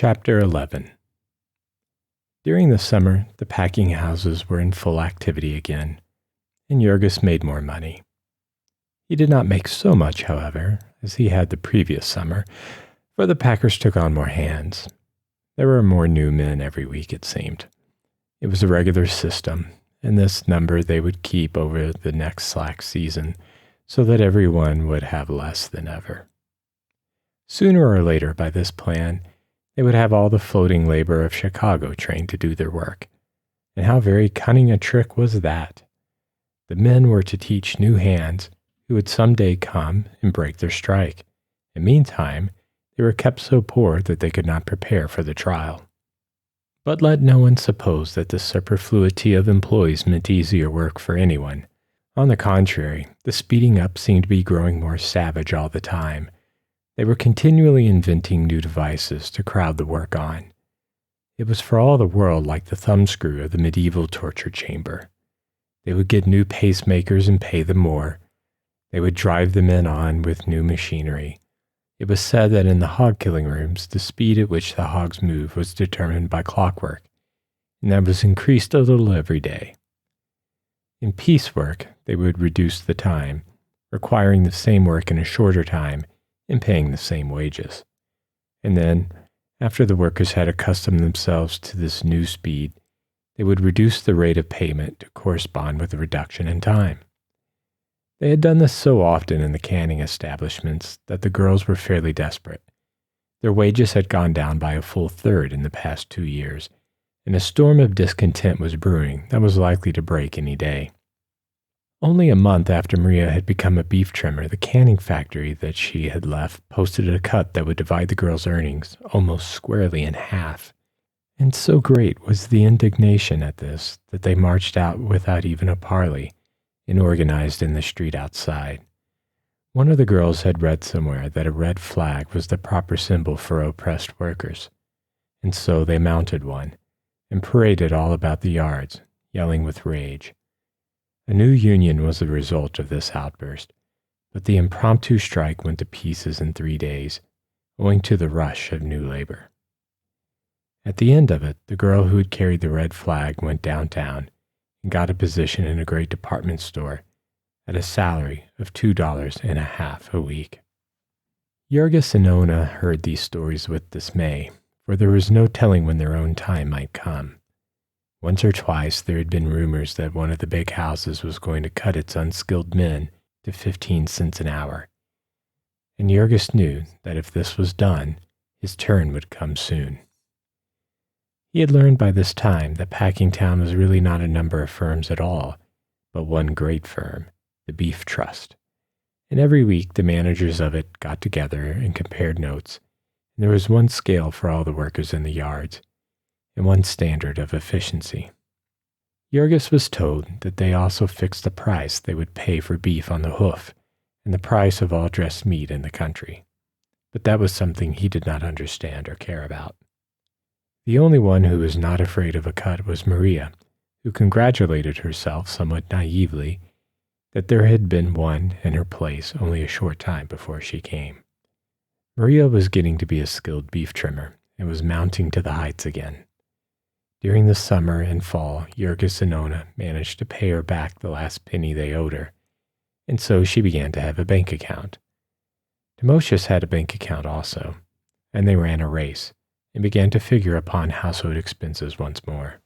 Chapter 11. During the summer, the packing houses were in full activity again, and Jurgis made more money. He did not make so much, however, as he had the previous summer, for the packers took on more hands. There were more new men every week, it seemed. It was a regular system, and this number they would keep over the next slack season, so that everyone would have less than ever. Sooner or later, by this plan, they would have all the floating labor of Chicago trained to do their work. And how very cunning a trick was that! The men were to teach new hands who would someday come and break their strike. And meantime, they were kept so poor that they could not prepare for the trial. But let no one suppose that the superfluity of employees meant easier work for anyone. On the contrary, the speeding up seemed to be growing more savage all the time. They were continually inventing new devices to crowd the work on. It was for all the world like the thumbscrew of the medieval torture chamber. They would get new pacemakers and pay them more. They would drive the men on with new machinery. It was said that in the hog-killing rooms, the speed at which the hogs moved was determined by clockwork, and that was increased a little every day. In piecework, they would reduce the time, requiring the same work in a shorter time and paying the same wages. And then, after the workers had accustomed themselves to this new speed, they would reduce the rate of payment to correspond with the reduction in time. They had done this so often in the canning establishments that the girls were fairly desperate. Their wages had gone down by a full third in the past 2 years, and a storm of discontent was brewing that was likely to break any day. Only a month after Maria had become a beef trimmer, the canning factory that she had left posted a cut that would divide the girls' earnings almost squarely in half. And so great was the indignation at this that they marched out without even a parley and organized in the street outside. One of the girls had read somewhere that a red flag was the proper symbol for oppressed workers, and so they mounted one and paraded all about the yards, yelling with rage. A new union was the result of this outburst, but the impromptu strike went to pieces in 3 days, owing to the rush of new labor. At the end of it, the girl who had carried the red flag went downtown and got a position in a great department store at a salary of $2.50 a week. Jurgis and Ona heard these stories with dismay, for there was no telling when their own time might come. Once or twice there had been rumors that one of the big houses was going to cut its unskilled men to 15 cents an hour, and Jurgis knew that if this was done, his turn would come soon. He had learned by this time that Packingtown was really not a number of firms at all, but one great firm, the Beef Trust, and every week the managers of it got together and compared notes, and there was one scale for all the workers in the yards, and one standard of efficiency. Jurgis was told that they also fixed the price they would pay for beef on the hoof and the price of all dressed meat in the country, but that was something he did not understand or care about. The only one who was not afraid of a cut was Maria, who congratulated herself somewhat naively that there had been one in her place only a short time before she came. Maria was getting to be a skilled beef trimmer and was mounting to the heights again. During the summer and fall, Jurgis and Ona managed to pay her back the last penny they owed her, and so she began to have a bank account. Timosius had a bank account also, and they ran a race and began to figure upon household expenses once more.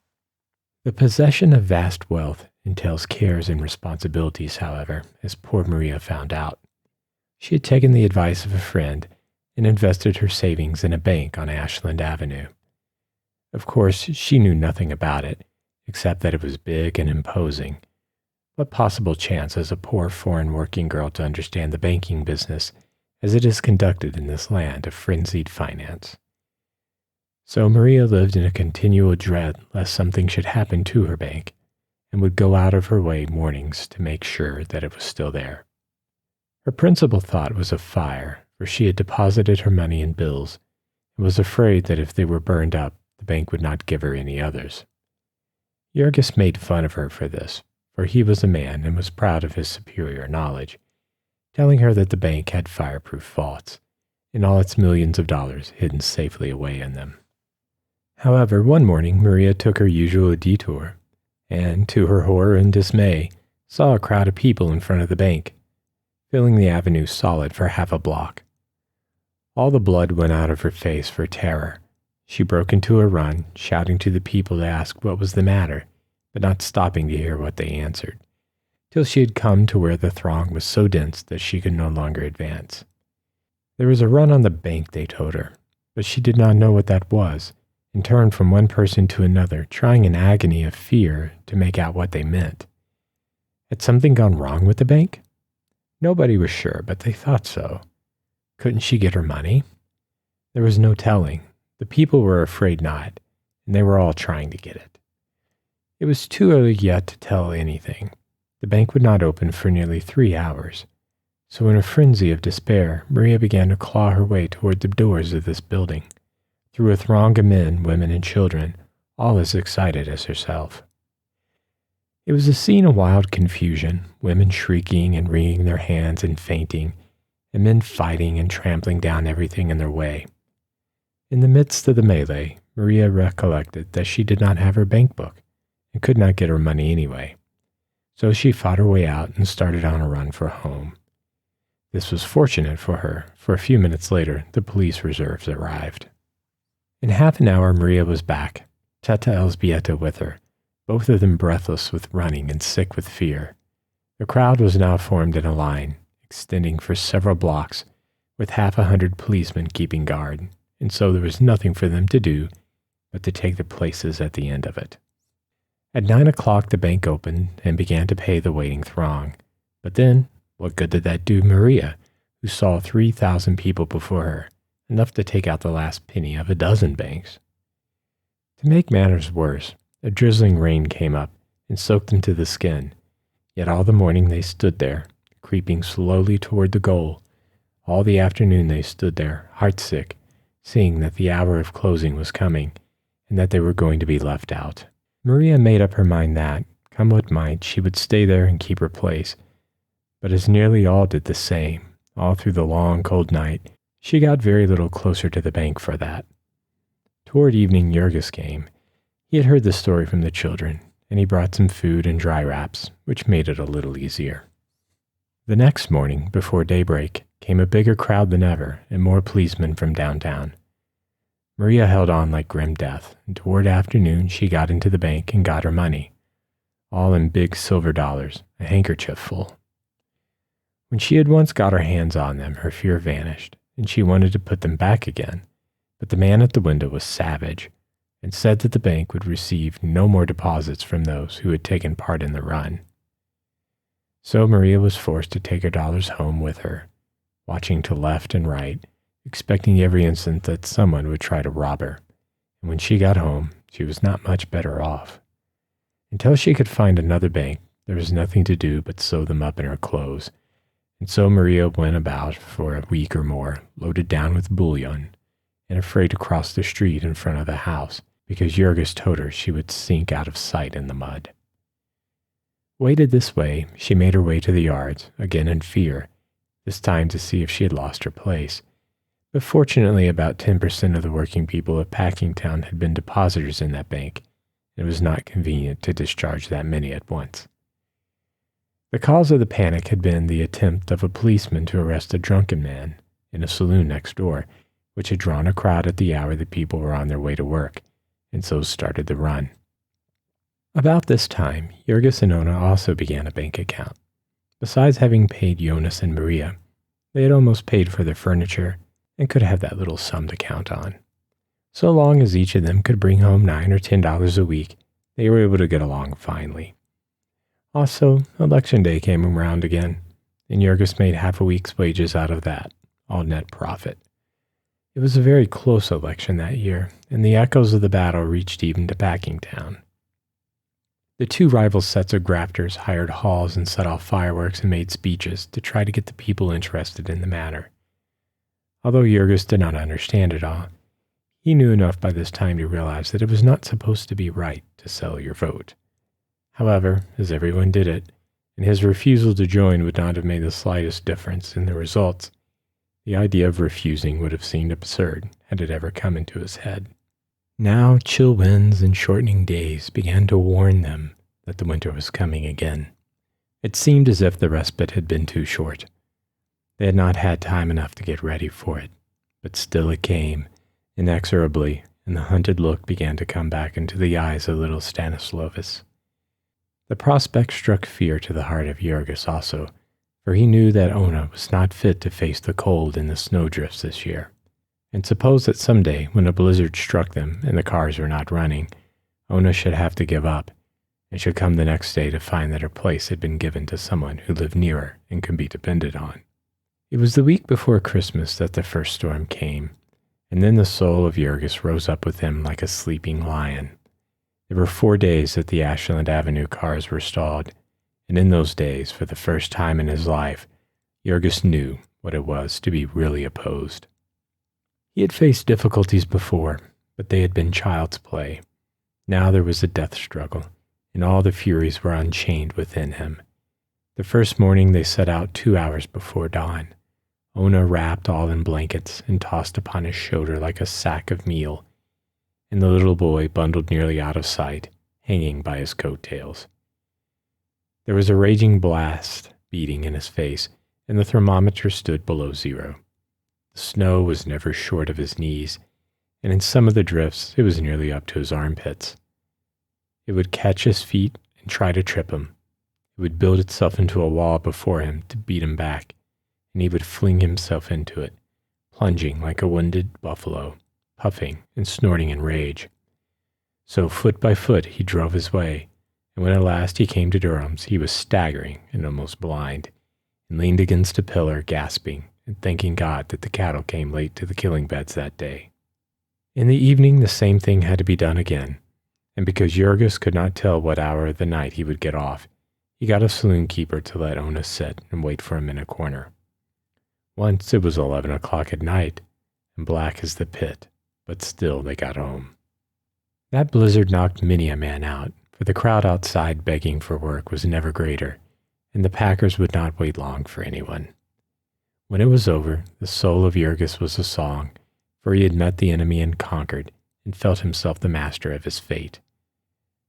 The possession of vast wealth entails cares and responsibilities, however, as poor Maria found out. She had taken the advice of a friend and invested her savings in a bank on Ashland Avenue. Of course, she knew nothing about it, except that it was big and imposing. What possible chance has a poor foreign working girl to understand the banking business as it is conducted in this land of frenzied finance? So Maria lived in a continual dread lest something should happen to her bank, and would go out of her way mornings to make sure that it was still there. Her principal thought was of fire, for she had deposited her money in bills, and was afraid that if they were burned up, the bank would not give her any others. Jurgis made fun of her for this, for he was a man and was proud of his superior knowledge, telling her that the bank had fireproof vaults, and all its millions of dollars hidden safely away in them. However, one morning Maria took her usual detour, and, to her horror and dismay, saw a crowd of people in front of the bank, filling the avenue solid for half a block. All the blood went out of her face for terror. She broke into a run, shouting to the people to ask what was the matter, but not stopping to hear what they answered, till she had come to where the throng was so dense that she could no longer advance. There was a run on the bank, they told her, but she did not know what that was, and turned from one person to another, trying in agony of fear to make out what they meant. Had something gone wrong with the bank? Nobody was sure, but they thought so. Couldn't she get her money? There was no telling. The people were afraid not, and they were all trying to get it. It was too early yet to tell anything. The bank would not open for nearly 3 hours. So in a frenzy of despair, Maria began to claw her way toward the doors of this building, through a throng of men, women, and children, all as excited as herself. It was a scene of wild confusion, women shrieking and wringing their hands and fainting, and men fighting and trampling down everything in their way. In the midst of the melee, Maria recollected that she did not have her bank book and could not get her money anyway. So she fought her way out and started on a run for home. This was fortunate for her, for a few minutes later, the police reserves arrived. In half an hour, Maria was back, Teta Elżbieta with her, both of them breathless with running and sick with fear. The crowd was now formed in a line, extending for several blocks, with 100 policemen keeping guard, and so there was nothing for them to do but to take their places at the end of it. At 9 o'clock, the bank opened and began to pay the waiting throng. But then, what good did that do Maria, who saw 3,000 people before her, enough to take out the last penny of a dozen banks? To make matters worse, a drizzling rain came up and soaked them to the skin. Yet all the morning they stood there, creeping slowly toward the goal. All the afternoon they stood there, heartsick, seeing that the hour of closing was coming, and that they were going to be left out. Maria made up her mind that, come what might, she would stay there and keep her place. But as nearly all did the same, all through the long, cold night, she got very little closer to the bank for that. Toward evening, Jurgis came. He had heard the story from the children, and he brought some food and dry wraps, which made it a little easier. The next morning, before daybreak, came a bigger crowd than ever, and more policemen from downtown. Maria held on like grim death, and toward afternoon she got into the bank and got her money, all in big silver dollars, a handkerchief full. When she had once got her hands on them, her fear vanished, and she wanted to put them back again, but the man at the window was savage, and said that the bank would receive no more deposits from those who had taken part in the run. So Maria was forced to take her dollars home with her, watching to left and right, expecting every instant that someone would try to rob her, and when she got home, she was not much better off. Until she could find another bank, there was nothing to do but sew them up in her clothes, and so Maria went about for a week or more, loaded down with bullion, and afraid to cross the street in front of the house, because Jurgis told her she would sink out of sight in the mud. Weighted this way, she made her way to the yards, again in fear, this time to see if she had lost her place. But fortunately, about 10% of the working people of Packingtown had been depositors in that bank, and it was not convenient to discharge that many at once. The cause of the panic had been the attempt of a policeman to arrest a drunken man in a saloon next door, which had drawn a crowd at the hour the people were on their way to work, and so started the run. About this time, Jurgis and Ona also began a bank account. Besides having paid Jonas and Maria, they had almost paid for their furniture and could have that little sum to count on. So long as each of them could bring home $9 or $10 a week, they were able to get along finely. Also, election day came around again, and Jurgis made half a week's wages out of that, all net profit. It was a very close election that year, and the echoes of the battle reached even to Packingtown. The two rival sets of grafters hired halls and set off fireworks and made speeches to try to get the people interested in the matter. Although Jurgis did not understand it all, he knew enough by this time to realize that it was not supposed to be right to sell your vote. However, as everyone did it, and his refusal to join would not have made the slightest difference in the results, the idea of refusing would have seemed absurd had it ever come into his head. Now chill winds and shortening days began to warn them that the winter was coming again. It seemed as if the respite had been too short. They had not had time enough to get ready for it, but still it came, inexorably, and the hunted look began to come back into the eyes of little Stanislaus. The prospect struck fear to the heart of Jurgis also, for he knew that Ona was not fit to face the cold and the snowdrifts this year. And suppose that someday, when a blizzard struck them and the cars were not running, Ona should have to give up, and should come the next day to find that her place had been given to someone who lived nearer and could be depended on. It was the week before Christmas that the first storm came, and then the soul of Jurgis rose up with him like a sleeping lion. There were 4 days that the Ashland Avenue cars were stalled, and in those days, for the first time in his life, Jurgis knew what it was to be really opposed. He had faced difficulties before, but they had been child's play. Now there was a death struggle, and all the furies were unchained within him. The first morning they set out 2 hours before dawn. Ona wrapped all in blankets and tossed upon his shoulder like a sack of meal, and the little boy bundled nearly out of sight, hanging by his coat-tails. There was a raging blast beating in his face, and the thermometer stood below zero. The snow was never short of his knees, and in some of the drifts it was nearly up to his armpits. It would catch his feet and try to trip him. It would build itself into a wall before him to beat him back, and he would fling himself into it, plunging like a wounded buffalo, puffing and snorting in rage. So foot by foot he drove his way, and when at last he came to Durham's, he was staggering and almost blind, and leaned against a pillar, gasping and thanking God that the cattle came late to the killing beds that day. In the evening the same thing had to be done again, and because Jurgis could not tell what hour of the night he would get off, he got a saloon keeper to let Ona sit and wait for him in a corner. Once it was 11 o'clock at night, and black as the pit, but still they got home. That blizzard knocked many a man out, for the crowd outside begging for work was never greater, and the packers would not wait long for anyone. When it was over, the soul of Jurgis was a song, for he had met the enemy and conquered, and felt himself the master of his fate.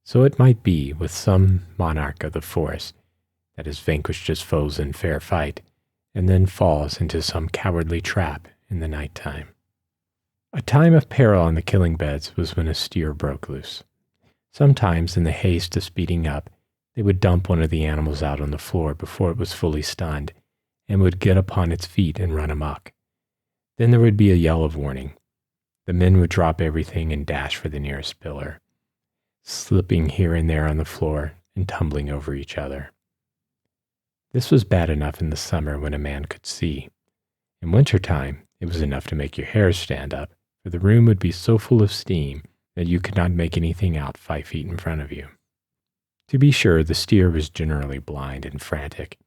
So it might be with some monarch of the forest that has vanquished his foes in fair fight, and then falls into some cowardly trap in the night time. A time of peril on the killing beds was when a steer broke loose. Sometimes, in the haste of speeding up, they would dump one of the animals out on the floor before it was fully stunned, and would get upon its feet and run amok. Then there would be a yell of warning. The men would drop everything and dash for the nearest pillar, slipping here and there on the floor and tumbling over each other. This was bad enough in the summer when a man could see. In wintertime, it was enough to make your hairs stand up, for the room would be so full of steam that you could not make anything out 5 feet in front of you. To be sure, the steer was generally blind and frantic,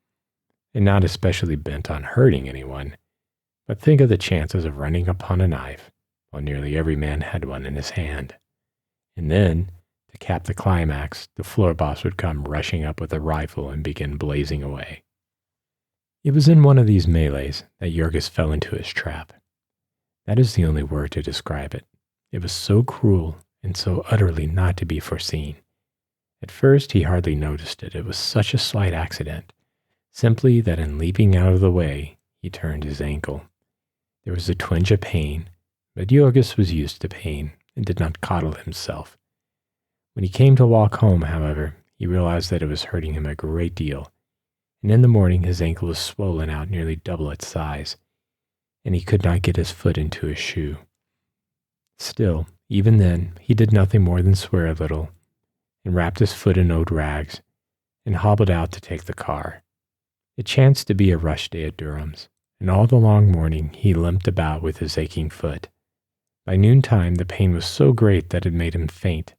and not especially bent on hurting anyone, but think of the chances of running upon a knife while nearly every man had one in his hand. And then, to cap the climax, the floor boss would come rushing up with a rifle and begin blazing away. It was in one of these melees that Jurgis fell into his trap. That is the only word to describe it. It was so cruel and so utterly not to be foreseen. At first he hardly noticed it. It was such a slight accident, simply that in leaping out of the way, he turned his ankle. There was a twinge of pain, but Jurgis was used to pain and did not coddle himself. When he came to walk home, however, he realized that it was hurting him a great deal, and in the morning his ankle was swollen out nearly double its size, and he could not get his foot into his shoe. Still, even then, he did nothing more than swear a little, and wrapped his foot in old rags, and hobbled out to take the car. It chanced to be a rush day at Durham's, and all the long morning he limped about with his aching foot. By noontime the pain was so great that it made him faint,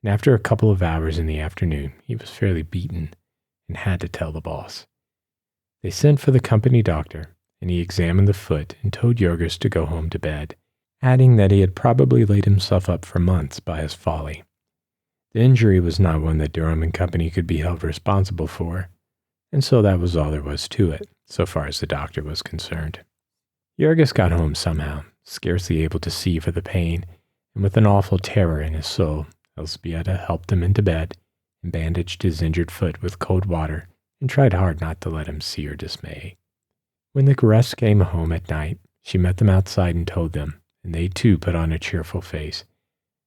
and after a couple of hours in the afternoon he was fairly beaten, and had to tell the boss. They sent for the company doctor, and he examined the foot and told Jurgis to go home to bed, adding that he had probably laid himself up for months by his folly. The injury was not one that Durham and Company could be held responsible for, and so that was all there was to it, so far as the doctor was concerned. Jurgis got home somehow, scarcely able to see for the pain, and with an awful terror in his soul, Elzbieta helped him into bed and bandaged his injured foot with cold water and tried hard not to let him see her dismay. When the rest came home at night, she met them outside and told them, and they too put on a cheerful face,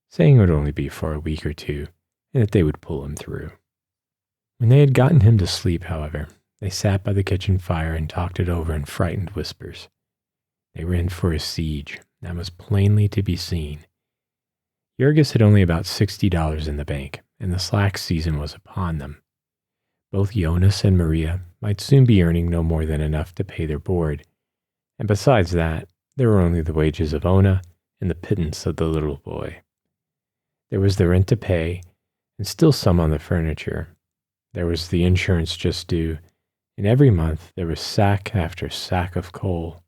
saying it would only be for a week or two, and that they would pull him through. When they had gotten him to sleep, however, they sat by the kitchen fire and talked it over in frightened whispers. They were in for a siege, that was plainly to be seen. Jurgis had only about $60 in the bank, and the slack season was upon them. Both Jonas and Maria might soon be earning no more than enough to pay their board, and besides that, there were only the wages of Ona and the pittance of the little boy. There was the rent to pay, and still some on the furniture. There was the insurance just due, and every month there was sack after sack of coal.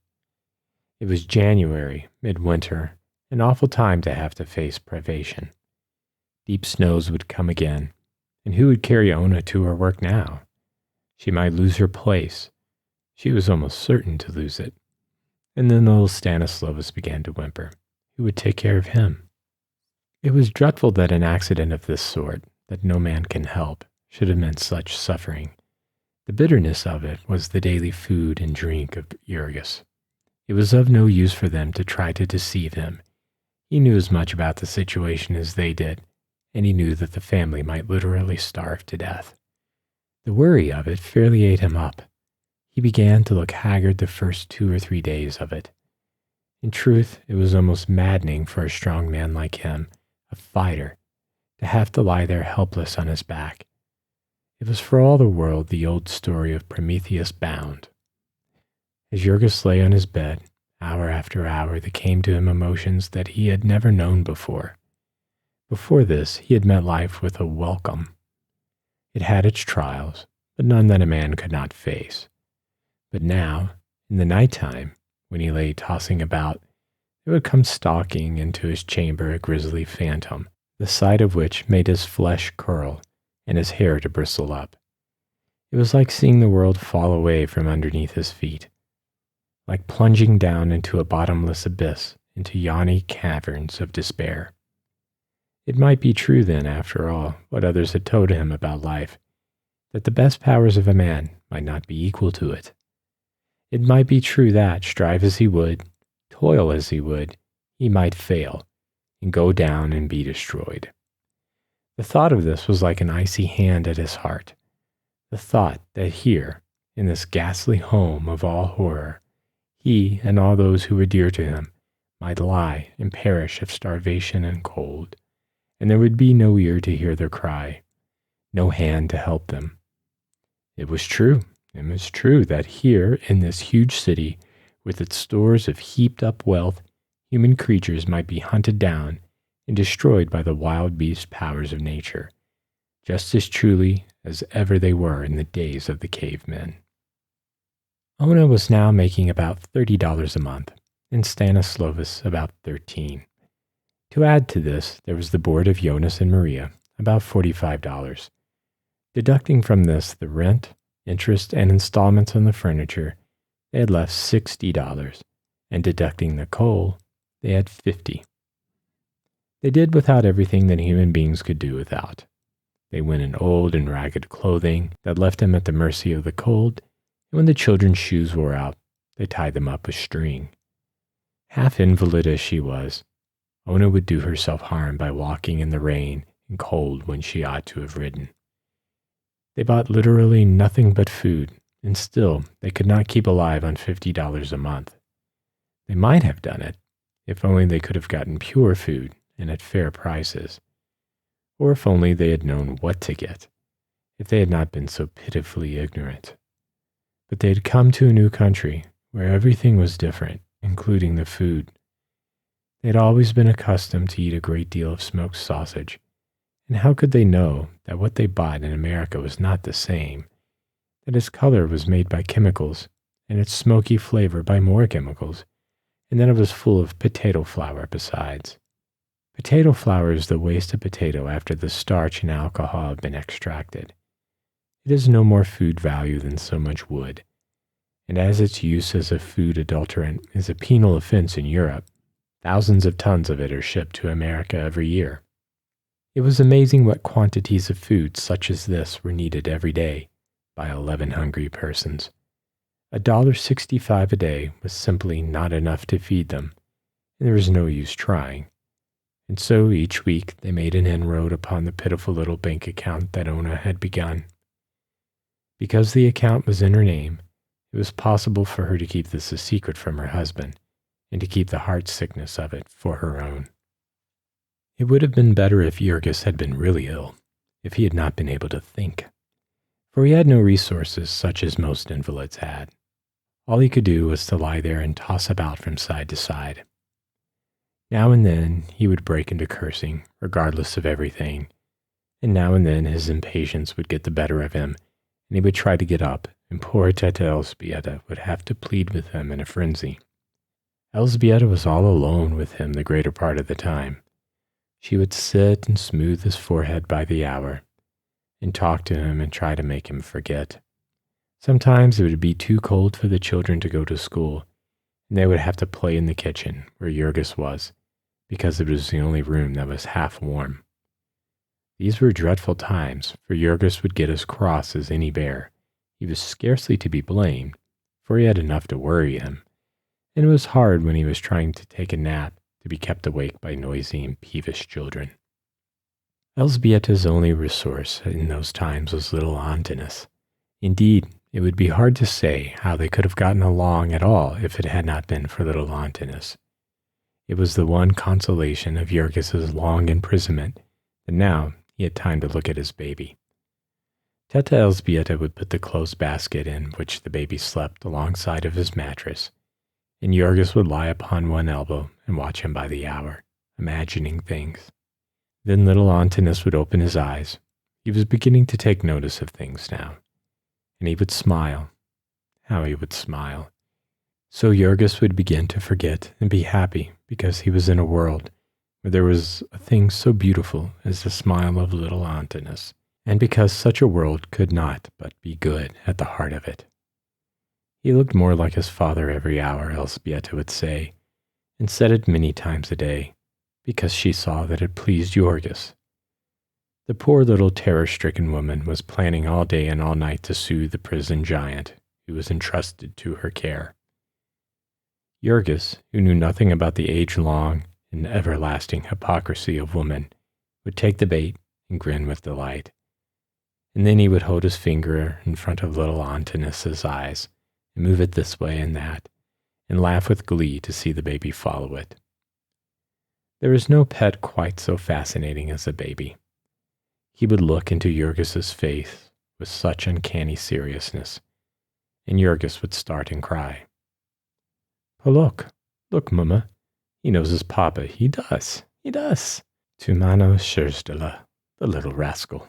It was January, midwinter, an awful time to have to face privation. Deep snows would come again, and who would carry Ona to her work now? She might lose her place. She was almost certain to lose it. And then little Stanislaus began to whimper. Who would take care of him? It was dreadful that an accident of this sort, that no man can help, should have meant such suffering. The bitterness of it was the daily food and drink of Jurgis. It was of no use for them to try to deceive him. He knew as much about the situation as they did, and he knew that the family might literally starve to death. The worry of it fairly ate him up. He began to look haggard the first 2 or 3 days of it. In truth, it was almost maddening for a strong man like him, a fighter, to have to lie there helpless on his back. It was for all the world the old story of Prometheus bound. As Jurgis lay on his bed, hour after hour there came to him emotions that he had never known before. Before this, he had met life with a welcome. It had its trials, but none that a man could not face. But now, in the night time, when he lay tossing about, there would come stalking into his chamber a grisly phantom, the sight of which made his flesh curl and his hair to bristle up. It was like seeing the world fall away from underneath his feet, like plunging down into a bottomless abyss, into yawny caverns of despair. It might be true then, after all, what others had told him about life, that the best powers of a man might not be equal to it. It might be true that, strive as he would, toil as he would, he might fail, and go down and be destroyed. The thought of this was like an icy hand at his heart. The thought that here, in this ghastly home of all horror, he and all those who were dear to him might lie and perish of starvation and cold, and there would be no ear to hear their cry, no hand to help them. It was true that here in this huge city, with its stores of heaped up wealth, human creatures might be hunted down and destroyed by the wild beast powers of nature, just as truly as ever they were in the days of the cavemen. Ona was now making about $30 a month, and Stanislaus about $13. To add to this, there was the board of Jonas and Maria, about $45. Deducting from this the rent, interest, and installments on the furniture, they had left $60, and deducting the coal, they had $50. They did without everything that human beings could do without. They went in old and ragged clothing that left them at the mercy of the cold, and when the children's shoes wore out, they tied them up with string. Half invalid as she was, Ona would do herself harm by walking in the rain and cold when she ought to have ridden. They bought literally nothing but food, and still they could not keep alive on $50 a month. They might have done it, if only they could have gotten pure food and at fair prices, or if only they had known what to get, if they had not been so pitifully ignorant. But they had come to a new country where everything was different, including the food. They had always been accustomed to eat a great deal of smoked sausage, and how could they know that what they bought in America was not the same, that its color was made by chemicals, and its smoky flavor by more chemicals, and that it was full of potato flour besides. Potato flour is the waste of potato after the starch and alcohol have been extracted. It has no more food value than so much wood, and as its use as a food adulterant is a penal offense in Europe, Thousands of tons of it are shipped to America every year. It was amazing what quantities of food such as this were needed every day by 11 hungry persons. $1.65 a day was simply not enough to feed them, and there was no use trying. And so each week they made an inroad upon the pitiful little bank account that Ona had begun. Because the account was in her name, it was possible for her to keep this a secret from her husband, and to keep the heart sickness of it for her own. It would have been better if Jurgis had been really ill, if he had not been able to think, for he had no resources such as most invalids had. All he could do was to lie there and toss about from side to side. Now and then he would break into cursing, regardless of everything, and now and then his impatience would get the better of him, and he would try to get up, and poor Teta Elzbieta would have to plead with him in a frenzy. Elzbieta was all alone with him the greater part of the time. She would sit and smooth his forehead by the hour, and talk to him and try to make him forget. Sometimes it would be too cold for the children to go to school, and they would have to play in the kitchen where Jurgis was, because it was the only room that was half warm. These were dreadful times, for Jurgis would get as cross as any bear. He was scarcely to be blamed, for he had enough to worry him, and it was hard when he was trying to take a nap to be kept awake by noisy and peevish children. Elzbieta's only resource in those times was little Antinous. Indeed, it would be hard to say how they could have gotten along at all if it had not been for little Antinous. It was the one consolation of Jurgis's long imprisonment that now he had time to look at his baby. Teta Elzbieta would put the close basket in which the baby slept alongside of his mattress, and Jurgis would lie upon one elbow and watch him by the hour, imagining things. Then little Antinous would open his eyes. He was beginning to take notice of things now, and he would smile. How he would smile. So Jurgis would begin to forget and be happy because he was in a world where there was a thing so beautiful as the smile of little Antinous, and because such a world could not but be good at the heart of it. He looked more like his father every hour, Elzbieta would say, and said it many times a day, because she saw that it pleased Jurgis. The poor little terror-stricken woman was planning all day and all night to soothe the prison giant who was entrusted to her care. Jurgis, who knew nothing about the age-long and everlasting hypocrisy of woman, would take the bait and grin with delight. And then he would hold his finger in front of little Antinous' eyes and move it this way and that, and laugh with glee to see the baby follow it. There is no pet quite so fascinating as a baby. He would look into Jurgis's face with such uncanny seriousness, and Jurgis would start and cry. "Oh, look, Mama, he knows his papa, he does. Tu mano scherzdela, the little rascal."